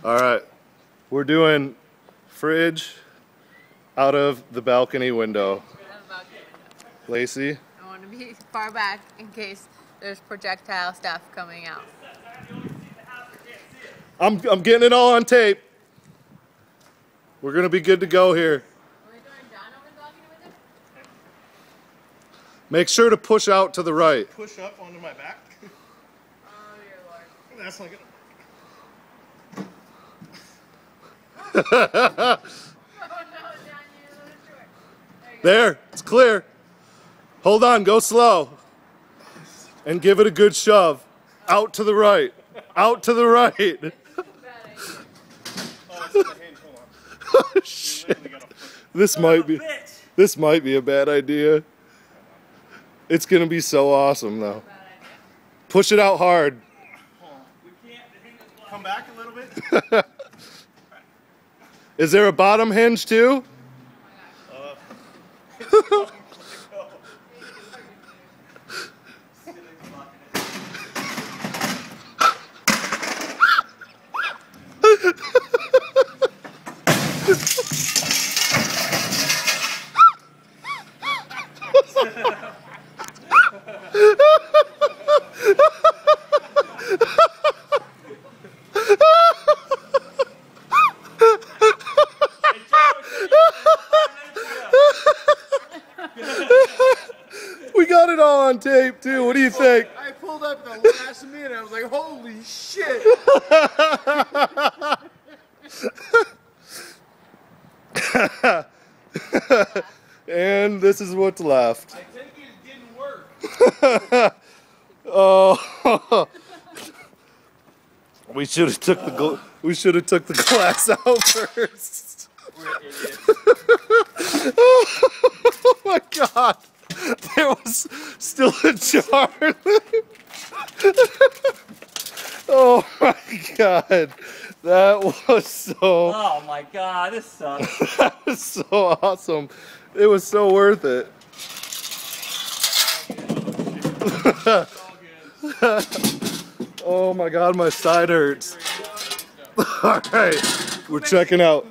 All right, we're doing fridge out of the balcony window. Lacey? I want to be far back in case there's projectile stuff coming out. I'm getting it all on tape. We're gonna be good to go here. Make sure to push out to the right. Push up onto my back. Oh, dear Lord. That's not gonna Oh, no, John, you're a little short. There, it's clear. Hold on, go slow. And give it a good shove. Out to the right. Out to the right. Oh, it's in the hinge. Hold on. Oh, shit. This might be a bad idea. It's gonna be so awesome though. Push it out hard. Come back a little bit. Is there a bottom hinge too? We got it all on tape too. What do you think? I pulled up at the last minute. I was like, holy shit. And this is what's left. I think it didn't work. Oh, we should have took the glass out first. Oh my God, there was still a jar. Oh my God, that was so. Oh my God, this sucks. That was so awesome. It was so worth it. Oh my God, my side hurts. All right, we're checking out.